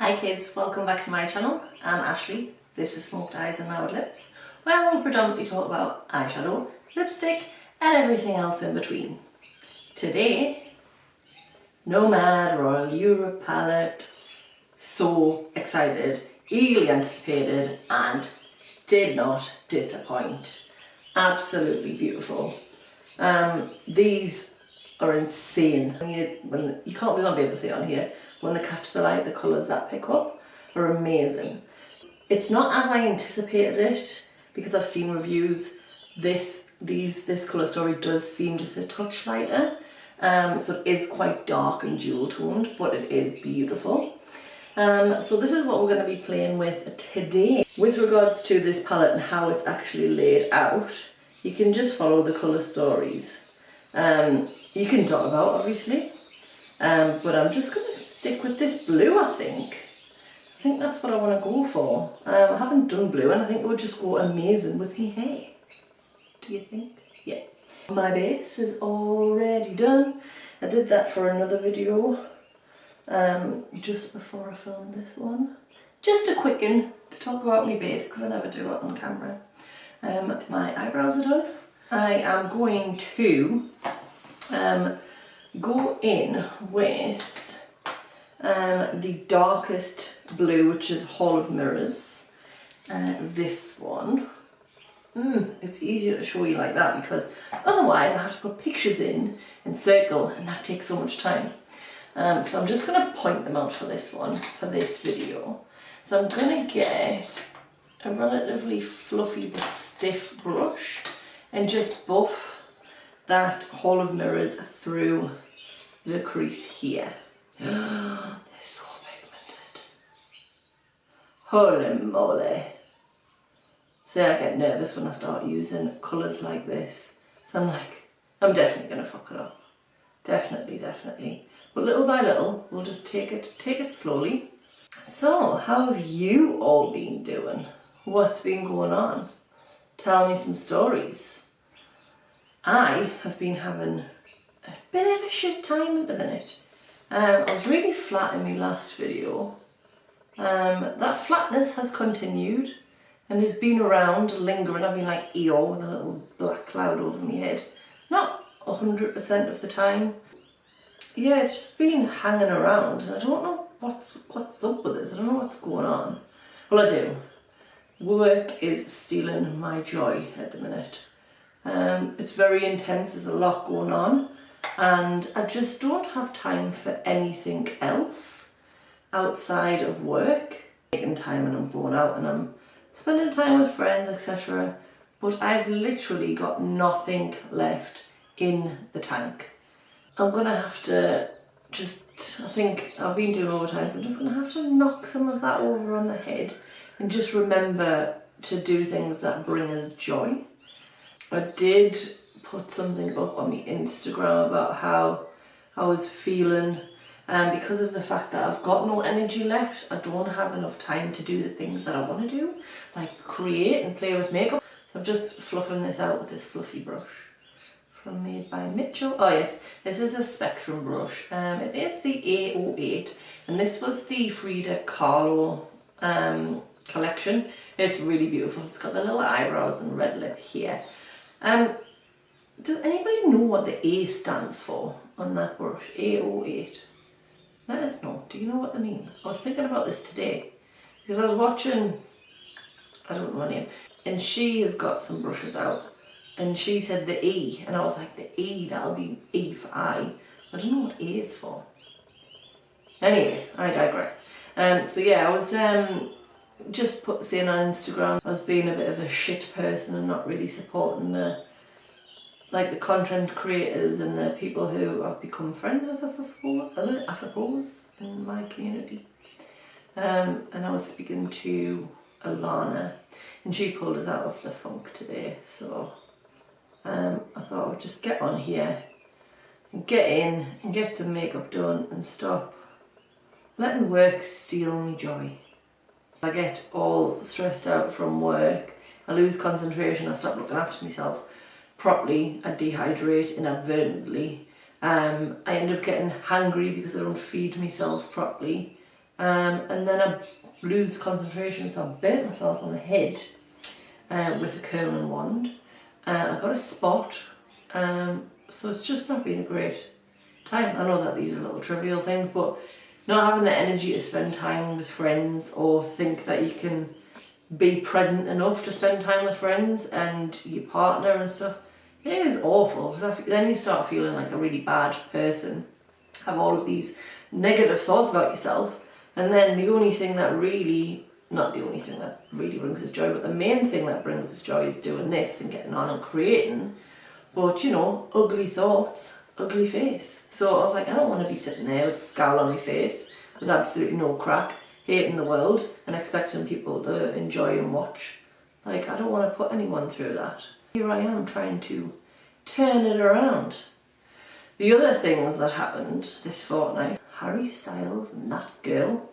Hi kids, welcome back to my channel. I'm Ashley. This is Smoked Eyes and Loud Lips, where we'll predominantly talk about eyeshadow, lipstick and everything else in between. Today, Nomad Royal Europe palette. So excited, eagerly anticipated and did not disappoint. Absolutely beautiful. These are insane. You can't not be able to see it on here. When they catch the light, the colours that pick up are amazing. It's not as I anticipated it, because I've seen reviews. This colour story does seem just a touch lighter, so it is quite dark and dual toned, but it is beautiful. So this is what we're going to be playing with today. With regards to this palette and how it's actually laid out, you can just follow the colour stories. You can dot about obviously, but I'm just going to stick with this blue. I think that's what I want to go for. I haven't done blue and I think it would just go amazing with my hair. Do you think? Yeah. My base is already done. I did that for another video just before I filmed this one. Just a quick one to talk about my base because I never do it on camera. My eyebrows are done. I am going to go in with the darkest blue, which is Hall of Mirrors. This one. It's easier to show you like that because otherwise I have to put pictures in circle and that takes so much time. So I'm just going to point them out for this one, for this video. So I'm going to get a relatively fluffy but stiff brush and just buff that Hall of Mirrors through the crease here. They're so pigmented. Holy moly. See, I get nervous when I start using colours like this. So I'm like, I'm definitely going to fuck it up. Definitely. But little by little, we'll just take it slowly. So, how have you all been doing? What's been going on? Tell me some stories. I have been having a bit of a shit time at the minute. I was really flat in my last video. That flatness has continued and has been around, lingering. I've been like Eeyore with a little black cloud over my head. Not 100% of the time. Yeah, it's just been hanging around and I don't know what's up with this. I don't know what's going on. Well, I do. Work is stealing my joy at the minute. It's very intense, there's a lot going on. And I just don't have time for anything else outside of work. Taking time and I'm going out and I'm spending time with friends, etc. But I've literally got nothing left in the tank. I'm gonna have to I think I've been doing overtime, so I'm just gonna have to knock some of that over on the head and just remember to do things that bring us joy. I did put something up on my Instagram about how I was feeling, and because of the fact that I've got no energy left, I don't have enough time to do the things that I want to do, like create and play with makeup. So I'm just fluffing this out with this fluffy brush from Made by Mitchell. Oh yes, this is a Spectrum brush. It is the A08 and this was the Frida Kahlo collection. It's really beautiful. It's got the little eyebrows and red lip here. Does anybody know what the A stands for on that brush? A08. Let us know. Do you know what they mean? I was thinking about this today because I was watching, I don't know her name, and she has got some brushes out and she said the E and I was like, the E, that'll be E for eye. I don't know what A is for. Anyway, I digress. So yeah, I was just saying on Instagram I was being a bit of a shit person and not really supporting the content creators and the people who I've become friends with, I suppose, in my community. And I was speaking to Alana and she pulled us out of the funk today, so I thought I would just get on here and get in and get some makeup done and stop letting work steal me joy. I get all stressed out from work, I lose concentration, I stop looking after myself properly, I dehydrate inadvertently, I end up getting hungry because I don't feed myself properly, and then I lose concentration, so I burnt myself on the head with a curling wand. I got a spot, so it's just not been a great time. I know that these are little trivial things, but not having the energy to spend time with friends or think that you can be present enough to spend time with friends and your partner and stuff, it is awful. Then you start feeling like a really bad person, have all of these negative thoughts about yourself, and then the only thing that really, not the only thing that really brings us joy, but the main thing that brings us joy is doing this and getting on and creating. But you know, ugly thoughts, ugly face. So I was like, I don't want to be sitting there with a scowl on my face with absolutely no crack, hating the world and expecting people to enjoy and watch. Like, I don't want to put anyone through that. Here I am trying to turn it around. The other things that happened this fortnight, Harry Styles and that girl,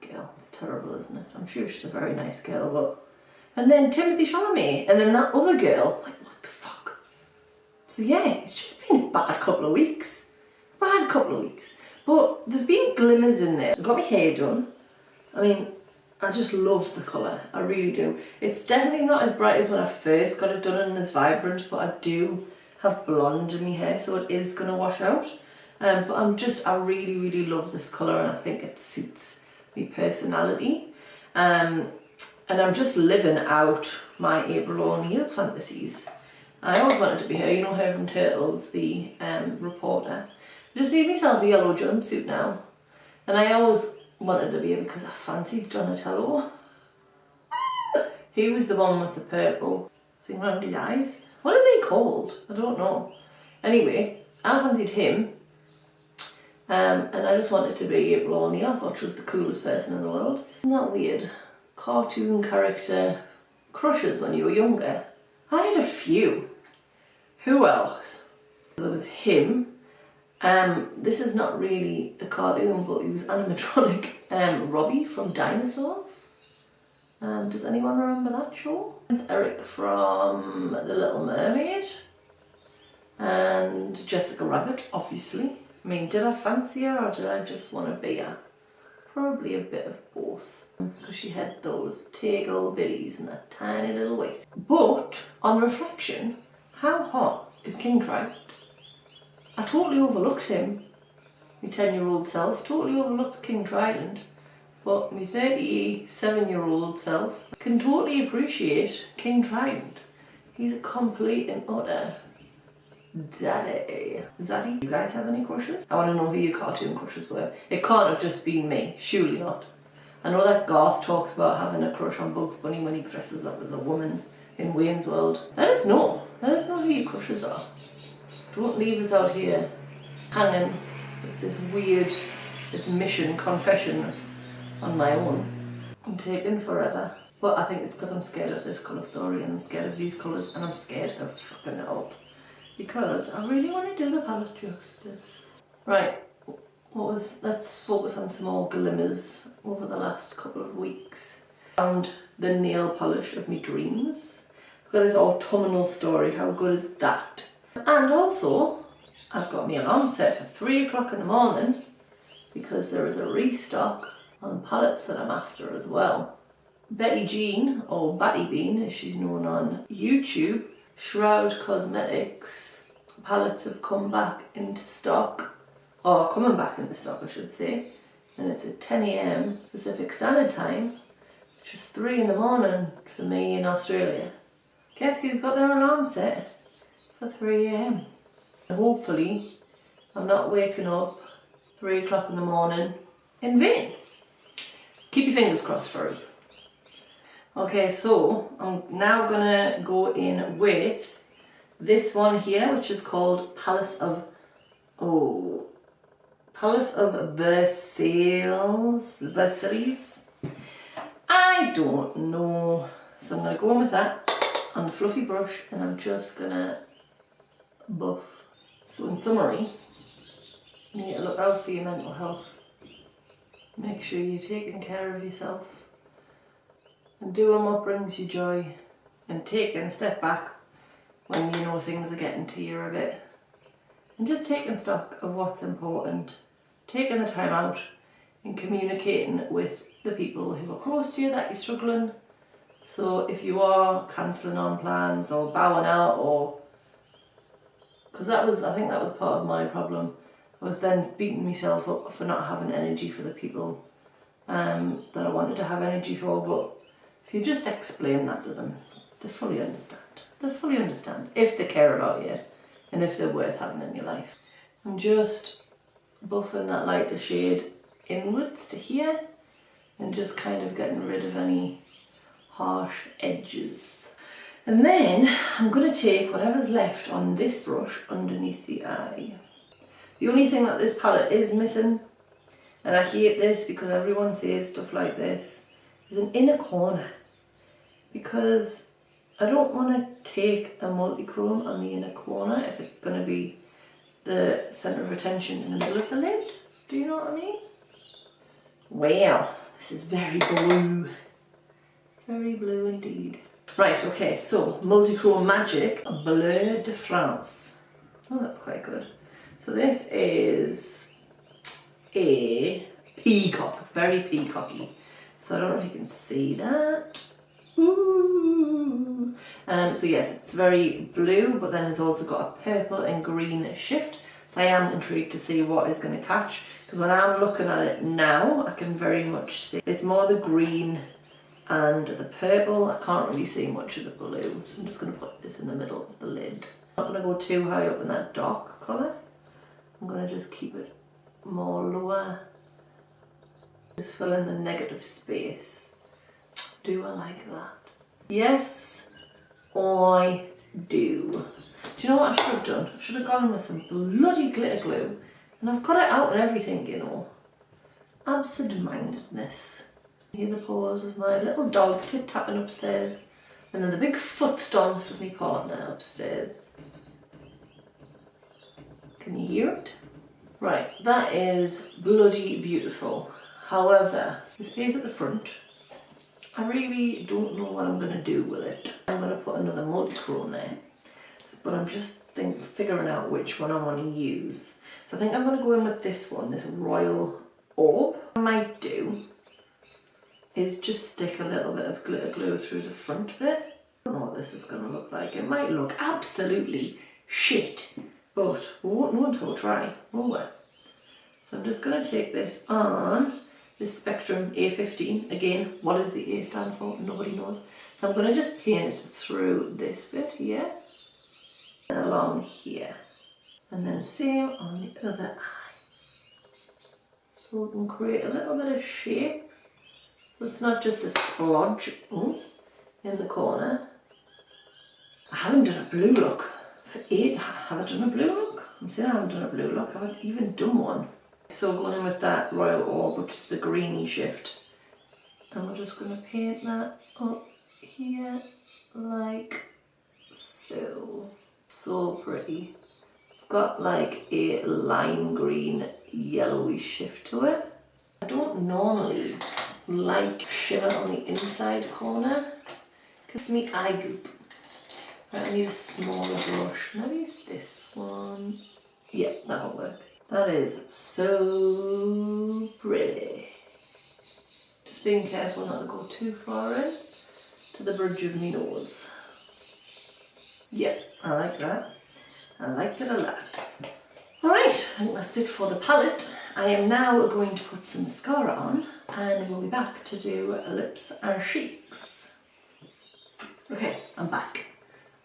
it's terrible, isn't it? I'm sure she's a very nice girl, but... And then Timothy Chalamet, and then that other girl, like, what the fuck? So yeah, it's just been a bad couple of weeks. But there's been glimmers in there. I got my hair done. I mean, I just love the colour, I really do. It's definitely not as bright as when I first got it done and as vibrant, but I do have blonde in my hair, so it is going to wash out. But I really, really love this colour, and I think it suits my personality. And I'm just living out my April O'Neil fantasies. I always wanted to be her, you know her from Turtles, the reporter. I just made myself a yellow jumpsuit now. And I always wanted to be her because I fancied Donatello. He was the one with the purple thing around his eyes. What are they called? I don't know. Anyway, I fancied him. And I just wanted to be April O'Neil. I thought she was the coolest person in the world. Isn't that weird? Cartoon character crushes when you were younger. I had a few. Who else? There was him. This is not really a cartoon, but he was animatronic. Robbie from Dinosaurs. Does anyone remember that show? It's Eric from The Little Mermaid. And Jessica Rabbit, obviously. I mean, did I fancy her or did I just want to be her? Probably a bit of both. Because she had those teagle bitties and that tiny little waist. But, on reflection, how hot is King Trout? I totally overlooked him, my 10-year-old self, totally overlooked King Trident, but my 37-year-old self can totally appreciate King Trident. He's a complete and utter daddy. Zaddy, you guys have any crushes? I want to know who your cartoon crushes were. It can't have just been me, surely not. I know that Garth talks about having a crush on Bugs Bunny when he dresses up as a woman in Wayne's World. Let us know who your crushes are. Don't leave us out here hanging with this weird admission, confession on my own. I'm taken forever. But I think it's because I'm scared of this colour story and I'm scared of these colours and I'm scared of fucking it up. Because I really want to do the palette justice. Right, let's focus on some more glimmers over the last couple of weeks. Found the nail polish of my dreams. I've got this autumnal story, how good is that? And also, I've got my alarm set for 3 o'clock in the morning because there is a restock on palettes that I'm after as well. Betty Jean, or Batty Bean as she's known on YouTube, Shroud Cosmetics palettes have come back into stock, or coming back into stock I should say, and it's at 10 AM Pacific Standard Time, which is 3 in the morning for me in Australia. Guess who's got their alarm set for 3 AM? Hopefully I'm not waking up 3 o'clock in the morning in vain. Keep your fingers crossed for us. Okay, so I'm now gonna go in with this one here, which is called Palace of Versailles. I don't know. So I'm gonna go in with that on the fluffy brush and I'm just gonna buff. So in summary, you need to look out for your mental health. Make sure you're taking care of yourself and doing what brings you joy and taking a step back when you know things are getting to you a bit and just taking stock of what's important, taking the time out in communicating with the people who are close to you that you're struggling. So if you are cancelling on plans or bowing out, or because I think that was part of my problem. I was then beating myself up for not having energy for the people that I wanted to have energy for. But if you just explain that to them, they fully understand. They fully understand if they care about you and if they're worth having in your life. I'm just buffing that lighter shade inwards to here and just kind of getting rid of any harsh edges. And then I'm going to take whatever's left on this brush underneath the eye. The only thing that this palette is missing, and I hate this because everyone says stuff like this, is an inner corner. Because I don't want to take a multi-chrome on the inner corner if it's going to be the centre of attention in the middle of the lid. Do you know what I mean? Wow, this is very blue. Very blue indeed. Right, okay, so multi-chrome magic, Bleu de France. Oh, that's quite good. So this is a peacock, very peacocky. So I don't know if you can see that. Ooh. So yes, it's very blue, but then it's also got a purple and green shift. So I am intrigued to see what is going to catch, because when I'm looking at it now, I can very much see it's more the green and the purple. I can't really see much of the blue, so I'm just going to put this in the middle of the lid. I'm not going to go too high up in that dark colour. I'm going to just keep it more lower. Just fill in the negative space. Do I like that? Yes, I do. Do you know what I should have done? I should have gone in with some bloody glitter glue, and I've got it out and everything, you know. Absent-mindedness. Hear the paws of my little dog tit-tapping upstairs, and then the big foot stomps of my partner upstairs. Can you hear it? Right, that is bloody beautiful. However, the space at the front, I really don't know what I'm going to do with it. I'm going to put another multi-chrome there, but I'm just figuring out which one I want to use. So I think I'm going to go in with this one, this Royal Orb. What I might do is just stick a little bit of glitter glue through the front bit. I don't know what this is going to look like. It might look absolutely shit, but we won't know until we try, will we? So I'm just going to take this on this Spectrum A15. Again, what does the A stand for? Nobody knows. So I'm going to just paint it through this bit here and along here. And then same on the other eye. So we can create a little bit of shape. So it's not just a splodge in the corner. I haven't done a blue look for ages. Have I done a blue look? I'm saying I haven't done a blue look. I haven't even done one. So going in with that Royal Orb, which is the greeny shift. And we're just going to paint that up here like so. So pretty. It's got like a lime green yellowy shift to it. I don't normally like shimmer on the inside corner because me eye goop. Right, I need a smaller brush. Maybe it's this one. Yeah, that'll work. That is so pretty. Just being careful not to go too far in to the bridge of my nose. Yeah, I like that. I like it a lot. Alright, I think that's it for the palette. I am now going to put some mascara on and we'll be back to do lips and cheeks. Okay, I'm back.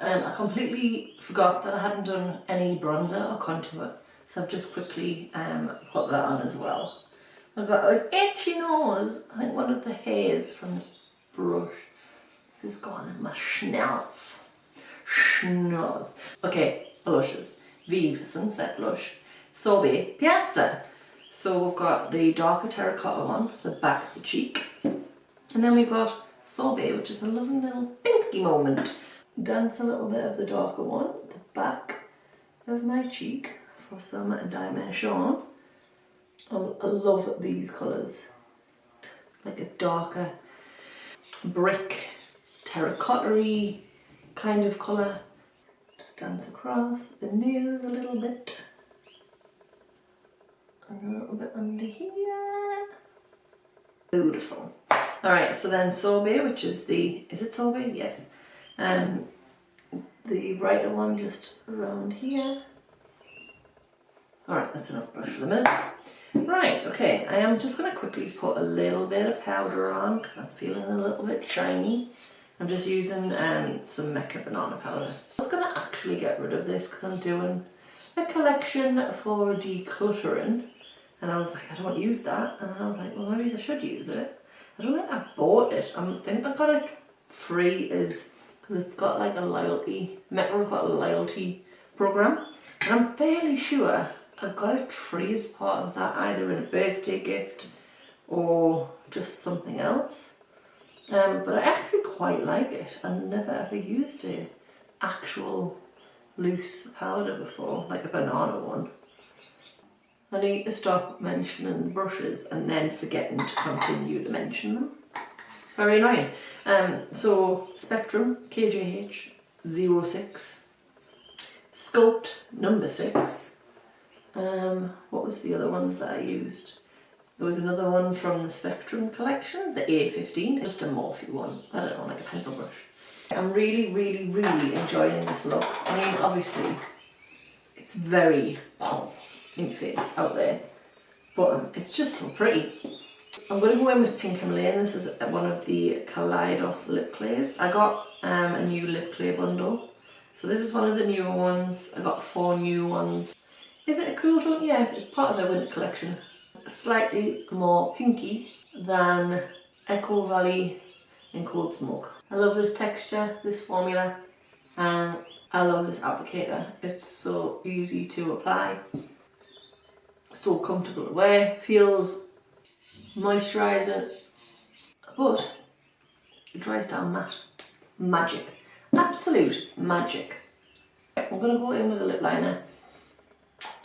I completely forgot that I hadn't done any bronzer or contour, so I've just quickly put that on as well. I've got an itchy nose. I think one of the hairs from the brush has gone in my schnoz. Schnoz. Okay, blushes. Vive Sunset Blush. Sorbet Piazza. So we've got the darker terracotta one, the back of the cheek. And then we've got Sorbet, which is a lovely little pinky moment. Dance a little bit of the darker one, the back of my cheek for some dimension. I love these colours. Like a darker brick, terracotta-y kind of colour. Just dance across the nose a little bit. And a little bit under here. Beautiful. Alright, so then sorbet, which is is it sorbet? Yes. The brighter one just around here. Alright, that's enough brush for the minute. Right, okay, I am just going to quickly put a little bit of powder on because I'm feeling a little bit shiny. I'm just using some Mecca banana powder. I was going to actually get rid of this because I'm doing a collection for decluttering, and I was like, I don't use that, and then I was like, well, maybe I should use it. I don't think I bought it. I think I got it free because it's got like a loyalty, Mecca's got a loyalty program, and I'm fairly sure I got it free as part of that, either in a birthday gift or just something else. But I actually quite like it. I've never ever used an actual loose powder before, like a banana one. I need to stop mentioning the brushes and then forgetting to continue to mention them. Very annoying. So Spectrum KJH 06, Sculpt number 6. What was the other ones that I used? There was another one from the Spectrum collection, the A15, just a Morphe one. I don't know, like a pencil brush. I'm really, really, really enjoying this look. I mean, obviously, it's very in your face out there, but it's just so pretty. I'm going to go in with Pink Himalayan. This is one of the Kaleidos lip clays. I got a new lip clay bundle. So this is one of the newer ones. I got 4 new ones. Is it a cool tone? Yeah, it's part of their winter collection. Slightly more pinky than Echo Valley in Cold Smoke. I love this texture, this formula, and I love this applicator. It's so easy to apply, so comfortable to wear, feels moisturising, but it dries down matte. Magic. Absolute magic. I'm going to go in with a lip liner.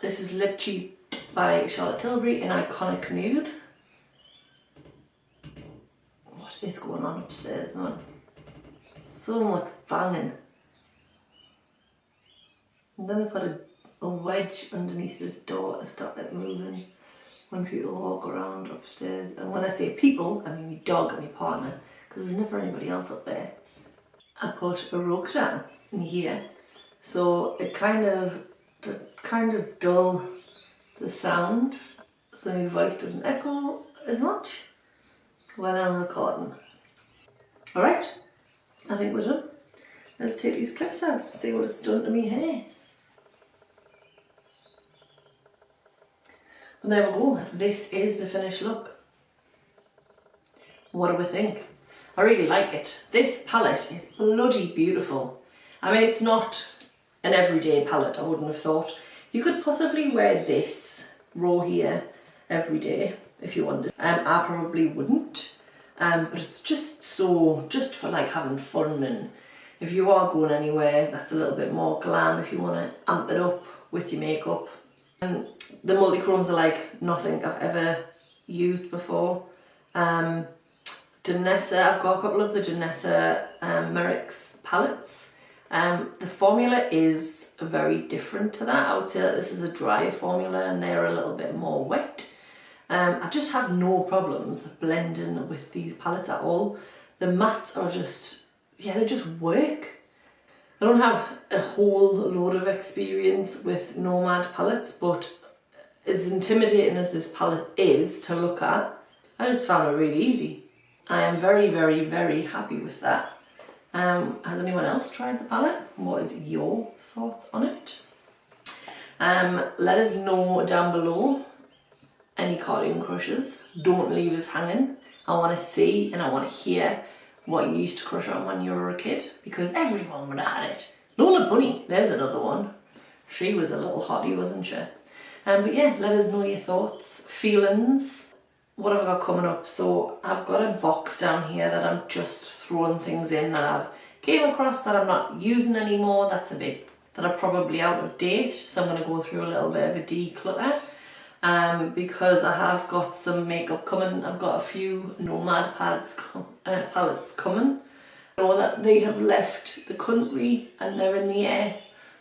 This is Lip Cheat by Charlotte Tilbury in Iconic Nude. What is going on upstairs, man? So much banging. I'm going to put a wedge underneath this door to stop it moving when people walk around upstairs. And when I say people, I mean my dog and my partner, because there's never anybody else up there. I put a rug down in here, so it kind of dull the sound, so my voice doesn't echo as much when I'm recording. Alright, I think we're done. Let's take these clips out, see what it's done to me hair. And there we go, this is the finished look. What do we think? I really like it. This palette is bloody beautiful. I mean, it's not an everyday palette, I wouldn't have thought. You could possibly wear this row here every day if you wanted. I probably wouldn't, but it's just for like having fun, and if you are going anywhere that's a little bit more glam, if you want to amp it up with your makeup. The multi-chromes are like nothing I've ever used before. Danessa, I've got a couple of the Danessa Merrick's palettes. The formula is very different to that. I would say that this is a drier formula and they're a little bit more wet. I just have no problems blending with these palettes at all. The mattes are just, yeah, they just work. I don't have a whole load of experience with Nomad palettes, but as intimidating as this palette is to look at, I just found it really easy. I am very, very, very happy with that. Has anyone else tried the palette? What is your thoughts on it? Let us know down below any cardigan crushes. Don't leave us hanging. I want to see and I want to hear what you used to crush on when you were a kid, because everyone would have had it. Lola Bunny, there's another one. She was a little hottie, wasn't she? But yeah, let us know your thoughts, feelings. What have I got coming up? So I've got a box down here that I'm just throwing things in that I've came across that I'm not using anymore. That's a bit that are probably out of date. So I'm going to go through a little bit of a declutter. Because I have got some makeup coming. I've got a few Nomad palettes coming. I know that they have left the country and they're in the air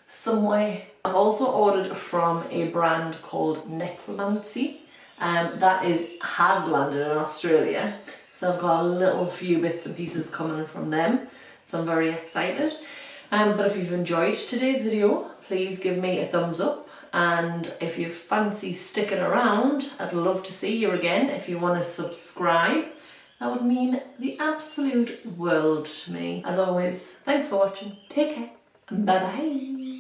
somewhere. I've also ordered from a brand called Necromancy. that has landed in Australia. So I've got a little few bits and pieces coming from them. So I'm very excited. But if you've enjoyed today's video, please give me a thumbs up. And if you fancy sticking around, I'd love to see you again. If you want to subscribe, that would mean the absolute world to me. As always, thanks for watching. Take care. Bye bye.